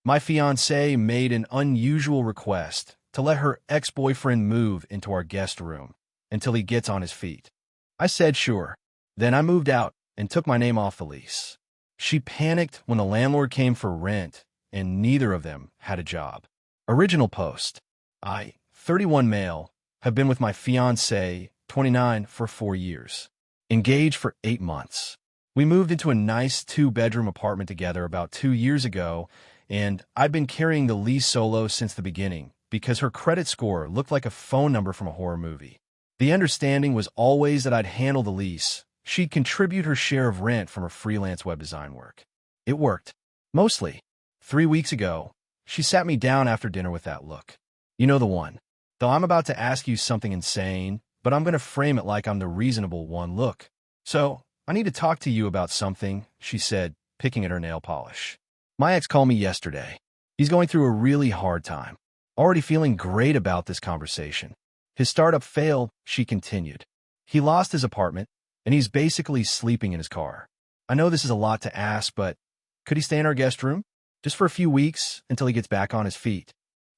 My fiancée made an unusual request to let her ex-boyfriend move into our guest room until he gets on his feet. I said sure. Then I moved out and took my name off the lease. She panicked when the landlord came for rent, and neither of them had a job. Original post. I, 31 male, have been with my fiancée, 29, for 4 years. Engaged for 8 months. We moved into a nice 2-bedroom apartment together about 2 years ago, and I've been carrying the lease solo since the beginning because her credit score looked like a phone number from a horror movie. The understanding was always that I'd handle the lease. She'd contribute her share of rent from her freelance web design work. It worked. Mostly. 3 weeks ago, she sat me down after dinner with that look. You know the one. Though I'm about to ask you something insane, but I'm going to frame it like I'm the reasonable one. Look. So, I need to talk to you about something, she said, picking at her nail polish. My ex called me yesterday. He's going through a really hard time. Already feeling great about this conversation. His startup failed, she continued. He lost his apartment, and he's basically sleeping in his car. I know this is a lot to ask, but could he stay in our guest room? Just for a few weeks until he gets back on his feet.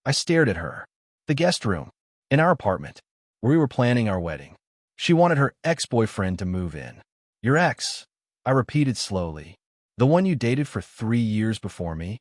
I stared at her. The guest room. In our apartment, where we were planning our wedding. She wanted her ex-boyfriend to move in. Your ex, I repeated slowly. The one you dated for 3 years before me?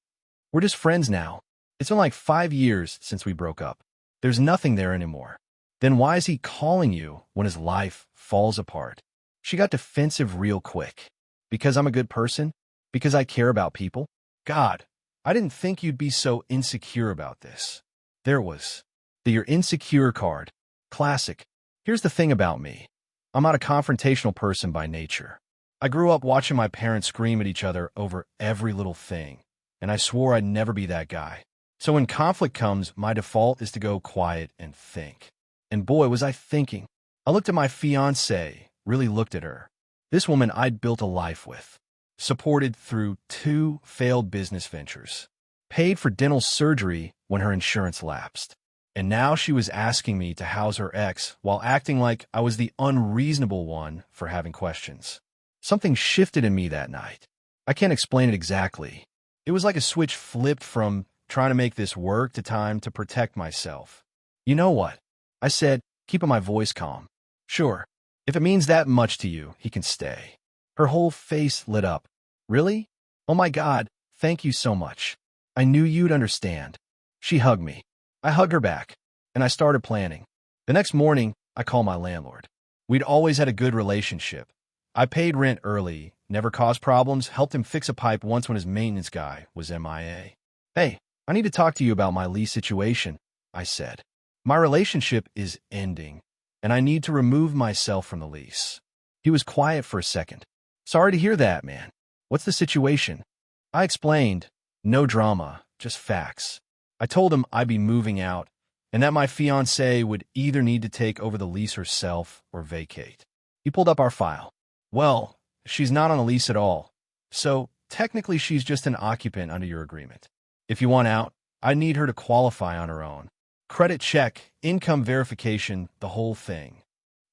We're just friends now. It's been like 5 years since we broke up. There's nothing there anymore. Then why is he calling you when his life falls apart? She got defensive real quick. Because I'm a good person? Because I care about people? God, I didn't think you'd be so insecure about this. There it was. The "you're insecure" card. Classic. Here's the thing about me. I'm not a confrontational person by nature. I grew up watching my parents scream at each other over every little thing, and I swore I'd never be that guy. So when conflict comes, my default is to go quiet and think. And boy, was I thinking. I looked at my fiancée, really looked at her. This woman I'd built a life with. Supported through 2 failed business ventures. Paid for dental surgery when her insurance lapsed. And now she was asking me to house her ex while acting like I was the unreasonable one for having questions. Something shifted in me that night. I can't explain it exactly. It was like a switch flipped from trying to make this work to time to protect myself. You know what? I said, keeping my voice calm. Sure. If it means that much to you, he can stay. Her whole face lit up. Really? Oh my God, thank you so much. I knew you'd understand. She hugged me. I hugged her back, and I started planning. The next morning, I called my landlord. We'd always had a good relationship. I paid rent early, never caused problems, helped him fix a pipe once when his maintenance guy was MIA. Hey, I need to talk to you about my lease situation, I said. My relationship is ending, and I need to remove myself from the lease. He was quiet for a second. Sorry to hear that, man. What's the situation? I explained. No drama, just facts. I told him I'd be moving out, and that my fiancée would either need to take over the lease herself or vacate. He pulled up our file. Well, she's not on a lease at all, so technically she's just an occupant under your agreement. If you want out, I need her to qualify on her own. Credit check, income verification, the whole thing.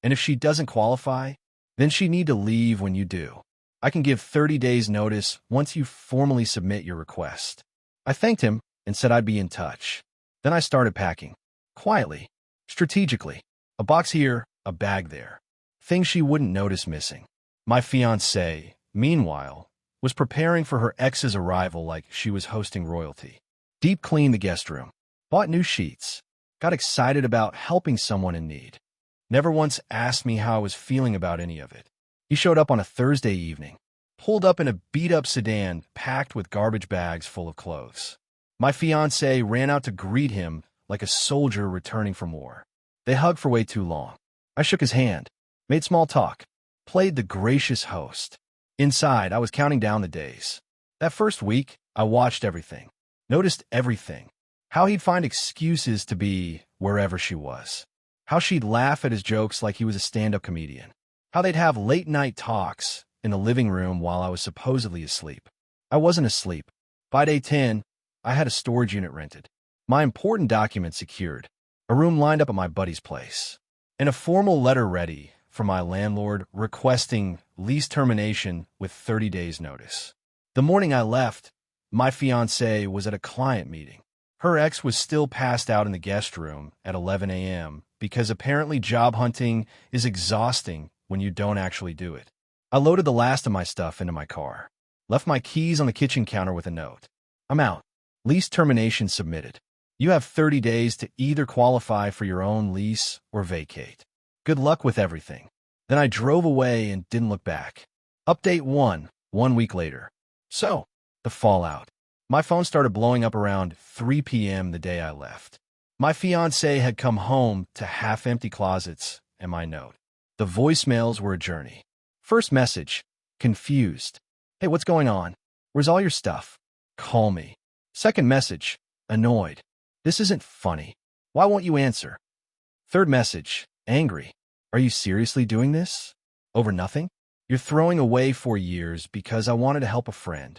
And if she doesn't qualify, then she'd need to leave when you do. I can give 30 days notice once you formally submit your request. I thanked him and said I'd be in touch. Then I started packing. Quietly. Strategically. A box here, a bag there. Things she wouldn't notice missing. My fiancée, meanwhile, was preparing for her ex's arrival like she was hosting royalty. Deep cleaned the guest room. Bought new sheets. Got excited about helping someone in need. Never once asked me how I was feeling about any of it. He showed up on a Thursday evening. Pulled up in a beat-up sedan packed with garbage bags full of clothes. My fiancée ran out to greet him like a soldier returning from war. They hugged for way too long. I shook his hand, made small talk, played the gracious host. Inside, I was counting down the days. That first week, I watched everything, noticed everything. How he'd find excuses to be wherever she was. How she'd laugh at his jokes like he was a stand-up comedian. How they'd have late-night talks in the living room while I was supposedly asleep. I wasn't asleep. By day 10, I had a storage unit rented, my important documents secured, a room lined up at my buddy's place, and a formal letter ready from my landlord requesting lease termination with 30 days notice. The morning I left, My fiancée was at a client meeting. Her ex was still passed out in the guest room at 11 a.m. because apparently job hunting is exhausting when you don't actually do it. I loaded the last of my stuff into my car, left my keys on the kitchen counter with a note. I'm out. Lease termination submitted. You have 30 days to either qualify for your own lease or vacate. Good luck with everything. Then I drove away and didn't look back. Update 1 week later. So, the fallout. My phone started blowing up around 3 p.m. the day I left. My fiancée had come home to half-empty closets and my note. The voicemails were a journey. First message, confused. Hey, what's going on? Where's all your stuff? Call me. Second message, annoyed. This isn't funny. Why won't you answer? Third message, angry. Are you seriously doing this? Over nothing? You're throwing away 4 years because I wanted to help a friend.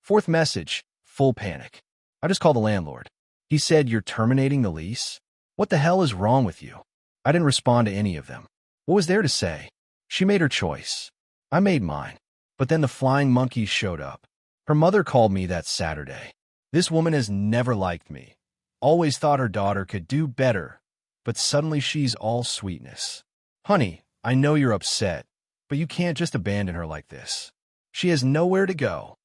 Fourth message, full panic. I just called the landlord. He said, you're terminating the lease? What the hell is wrong with you? I didn't respond to any of them. What was there to say? She made her choice. I made mine. But then the flying monkeys showed up. Her mother called me that Saturday. This woman has never liked me. Always thought her daughter could do better, but suddenly she's all sweetness. Honey, I know you're upset, but you can't just abandon her like this. She has nowhere to go.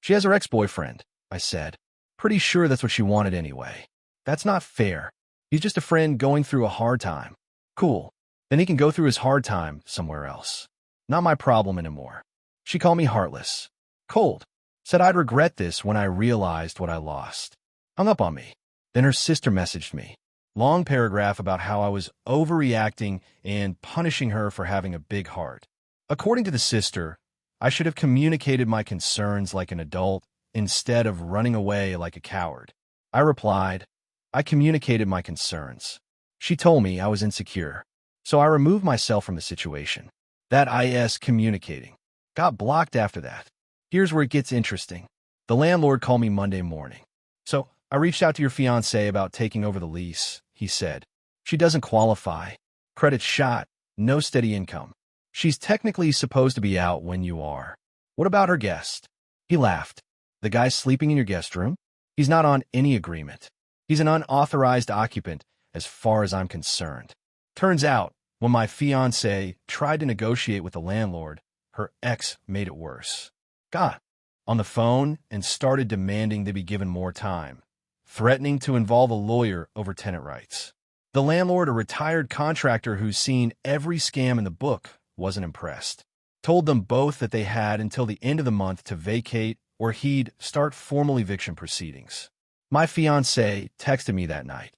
She has her ex-boyfriend, I said. Pretty sure that's what she wanted anyway. That's not fair. He's just a friend going through a hard time. Cool. Then he can go through his hard time somewhere else. Not my problem anymore. She called me heartless. Cold. Said I'd regret this when I realized what I lost. Hung up on me. Then her sister messaged me. Long paragraph about how I was overreacting and punishing her for having a big heart. According to the sister, I should have communicated my concerns like an adult instead of running away like a coward. I replied, I communicated my concerns. She told me I was insecure, so I removed myself from the situation. That is communicating. Got blocked after that. Here's where it gets interesting. The landlord called me Monday morning. So I reached out to your fiancée about taking over the lease, he said. She doesn't qualify. Credit shot. No steady income. She's technically supposed to be out when you are. What about her guest? He laughed. The guy sleeping in your guest room? He's not on any agreement. He's an unauthorized occupant as far as I'm concerned. Turns out, when my fiancée tried to negotiate with the landlord, her ex made it worse. Got on the phone and started demanding they be given more time, threatening to involve a lawyer over tenant rights. The landlord, a retired contractor who's seen every scam in the book, wasn't impressed. Told them both that they had until the end of the month to vacate or he'd start formal eviction proceedings. My fiancée texted me that night.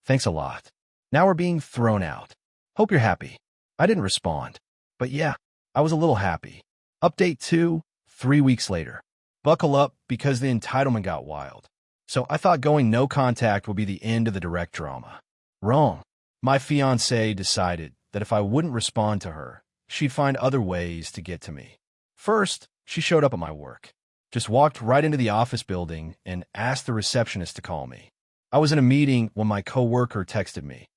Thanks a lot. Now we're being thrown out. Hope you're happy. I didn't respond. But yeah, I was a little happy. Update 2, 3 weeks later. Buckle up because the entitlement got wild. So I thought going no contact would be the end of the direct drama. Wrong. My fiancée decided that if I wouldn't respond to her, she'd find other ways to get to me. First, she showed up at my work. Just walked right into the office building and asked the receptionist to call me. I was in a meeting when my coworker texted me.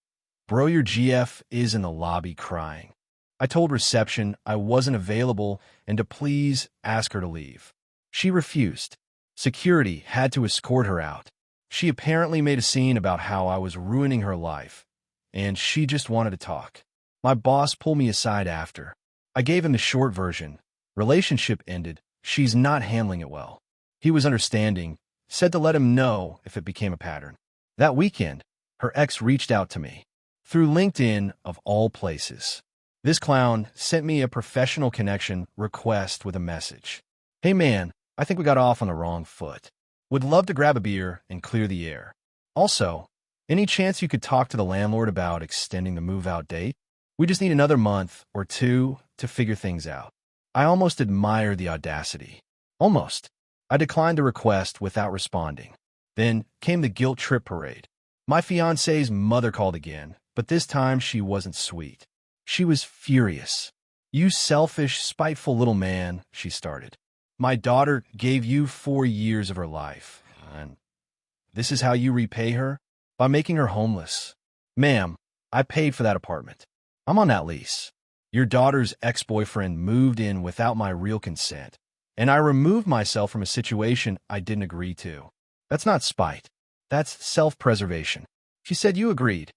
Bro, your GF is in the lobby crying. I told reception I wasn't available and to please ask her to leave. She refused. Security had to escort her out. She apparently made a scene about how I was ruining her life, and she just wanted to talk. My boss pulled me aside after. I gave him the short version. Relationship ended. She's not handling it well. He was understanding, said to let him know if it became a pattern. That weekend, her ex reached out to me. Through LinkedIn, of all places. This clown sent me a professional connection request with a message. Hey man, I think we got off on the wrong foot. Would love to grab a beer and clear the air. Also, any chance you could talk to the landlord about extending the move-out date? We just need another month or two to figure things out. I almost admire the audacity. Almost. I declined the request without responding. Then came the guilt trip parade. My fiancé's mother called again, but this time she wasn't sweet. She was furious. You selfish, spiteful little man, she started. My daughter gave you 4 years of her life, and this is how you repay her? By making her homeless. Ma'am, I paid for that apartment. I'm on that lease. Your daughter's ex-boyfriend moved in without my real consent. and I removed myself from a situation I didn't agree to. That's not spite. That's self-preservation. She said you agreed.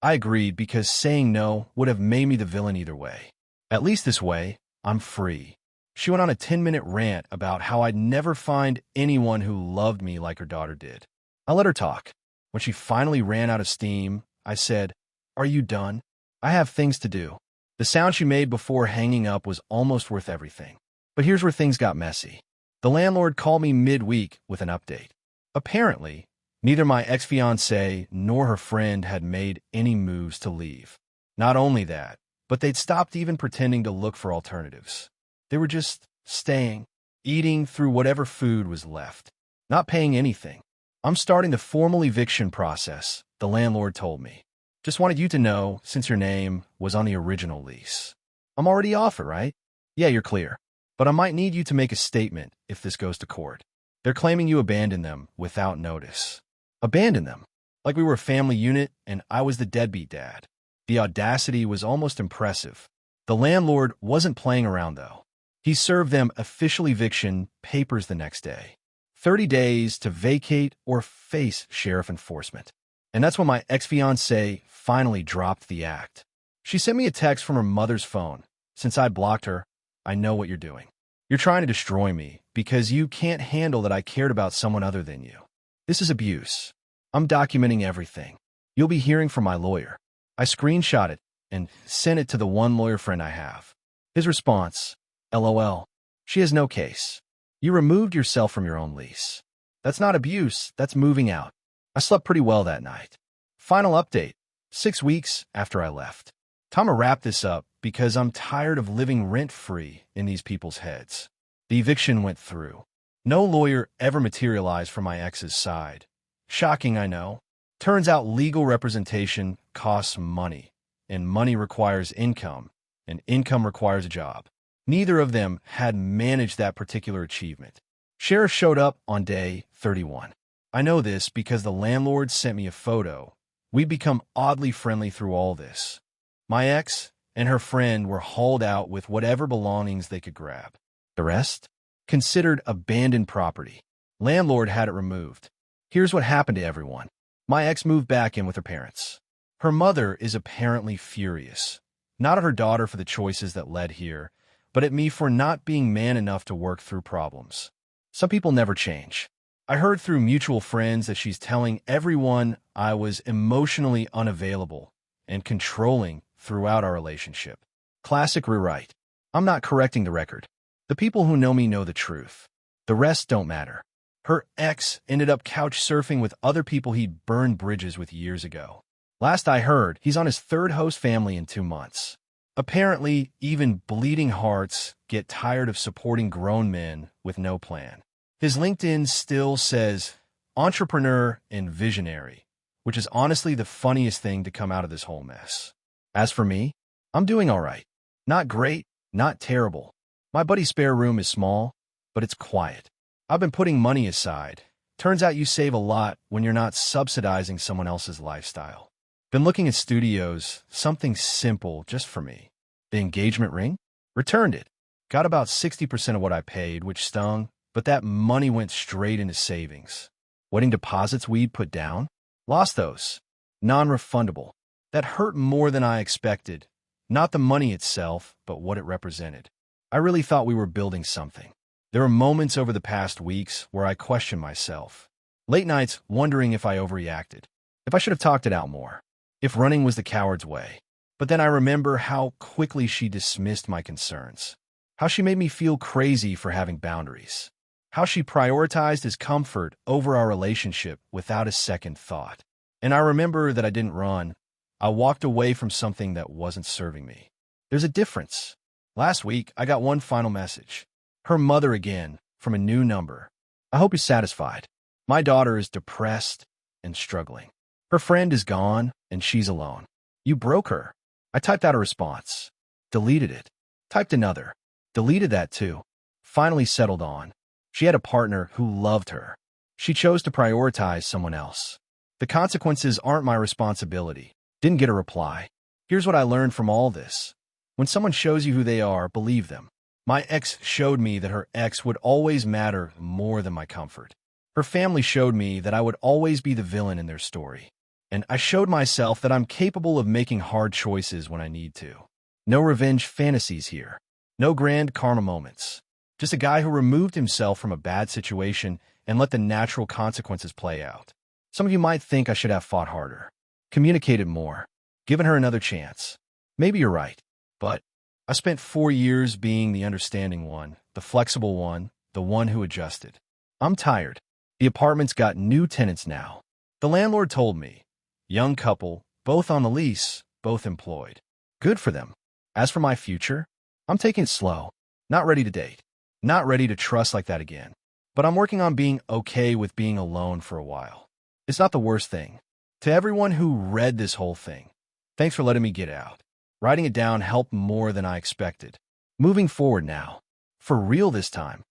I agreed because saying no would have made me the villain either way. At least this way, I'm free. She went on a 10-minute rant about how I'd never find anyone who loved me like her daughter did. I let her talk. When she finally ran out of steam, I said, "Are you done? I have things to do." The sound she made before hanging up was almost worth everything. But here's where things got messy. The landlord called me midweek with an update. Apparently, neither my ex-fiancée nor her friend had made any moves to leave. Not only that, but they'd stopped even pretending to look for alternatives. They were just staying, eating through whatever food was left, not paying anything. "I'm starting the formal eviction process," the landlord told me. "Just wanted you to know since your name was on the original lease." "I'm already off it, right?" "Yeah, you're clear. But I might need you to make a statement if this goes to court. They're claiming you abandoned them without notice." Abandoned them? Like we were a family unit and I was the deadbeat dad. The audacity was almost impressive. The landlord wasn't playing around, though. He served them official eviction papers the next day. 30 days to vacate or face sheriff enforcement. And that's when my ex-fiancée finally dropped the act. She sent me a text from her mother's phone. "Since I blocked her, I know what you're doing. You're trying to destroy me because you can't handle that I cared about someone other than you. This is abuse. I'm documenting everything. You'll be hearing from my lawyer." I screenshot it and sent it to the one lawyer friend I have. His response, "LOL. She has no case. You removed yourself from your own lease. That's not abuse, that's moving out." I slept pretty well that night. Final update, 6 weeks after I left. Time to wrap this up because I'm tired of living rent-free in these people's heads. The eviction went through. No lawyer ever materialized from my ex's side. Shocking, I know. Turns out legal representation costs money, and money requires income, and income requires a job. Neither of them had managed that particular achievement. Sheriff showed up on day 31. I know this because the landlord sent me a photo. We'd become oddly friendly through all this. My ex and her friend were hauled out with whatever belongings they could grab. The rest? Considered abandoned property. Landlord had it removed. Here's what happened to everyone. My ex moved back in with her parents. Her mother is apparently furious. Not at her daughter for the choices that led here, but at me for not being man enough to work through problems. Some people never change. I heard through mutual friends that she's telling everyone I was emotionally unavailable and controlling throughout our relationship. Classic rewrite. I'm not correcting the record. The people who know me know the truth. The rest don't matter. Her ex ended up couch surfing with other people he'd burned bridges with years ago. Last I heard, he's on his third host family in 2 months. Apparently, even bleeding hearts get tired of supporting grown men with no plan. His LinkedIn still says entrepreneur and visionary, which is honestly the funniest thing to come out of this whole mess. As for me, I'm doing all right. Not great, not terrible. My buddy's spare room is small, but it's quiet. I've been putting money aside. Turns out you save a lot when you're not subsidizing someone else's lifestyle. Been looking at studios, something simple just for me. The engagement ring? Returned it. Got about 60% of what I paid, which stung, but that money went straight into savings. Wedding deposits we'd put down? Lost those. Non-refundable. That hurt more than I expected. Not the money itself, but what it represented. I really thought we were building something. There were moments over the past weeks where I questioned myself. Late nights wondering if I overreacted, if I should have talked it out more, if running was the coward's way. But then I remember how quickly she dismissed my concerns, how she made me feel crazy for having boundaries, how she prioritized his comfort over our relationship without a second thought. And I remember that I didn't run. I walked away from something that wasn't serving me. There's a difference. Last week, I got one final message. Her mother again, from a new number. "I hope you're satisfied. My daughter is depressed and struggling. Her friend is gone, and she's alone. You broke her." I typed out a response. Deleted it. Typed another. Deleted that too. Finally settled on. She had a partner who loved her. She chose to prioritize someone else. The consequences aren't my responsibility. Didn't get a reply. Here's what I learned from all this. When someone shows you who they are, believe them. My ex showed me that her ex would always matter more than my comfort. Her family showed me that I would always be the villain in their story. And I showed myself that I'm capable of making hard choices when I need to. No revenge fantasies here. No grand karma moments. Just a guy who removed himself from a bad situation and let the natural consequences play out. Some of you might think I should have fought harder, communicated more, given her another chance. Maybe you're right, but I spent 4 years being the understanding one, the flexible one, the one who adjusted. I'm tired. The apartment's got new tenants now. The landlord told me. Young couple, both on the lease, both employed. Good for them. As for my future, I'm taking it slow. Not ready to date. Not ready to trust like that again. But I'm working on being okay with being alone for a while. It's not the worst thing. To everyone who read this whole thing, thanks for letting me get out. Writing it down helped more than I expected. Moving forward now. For real this time.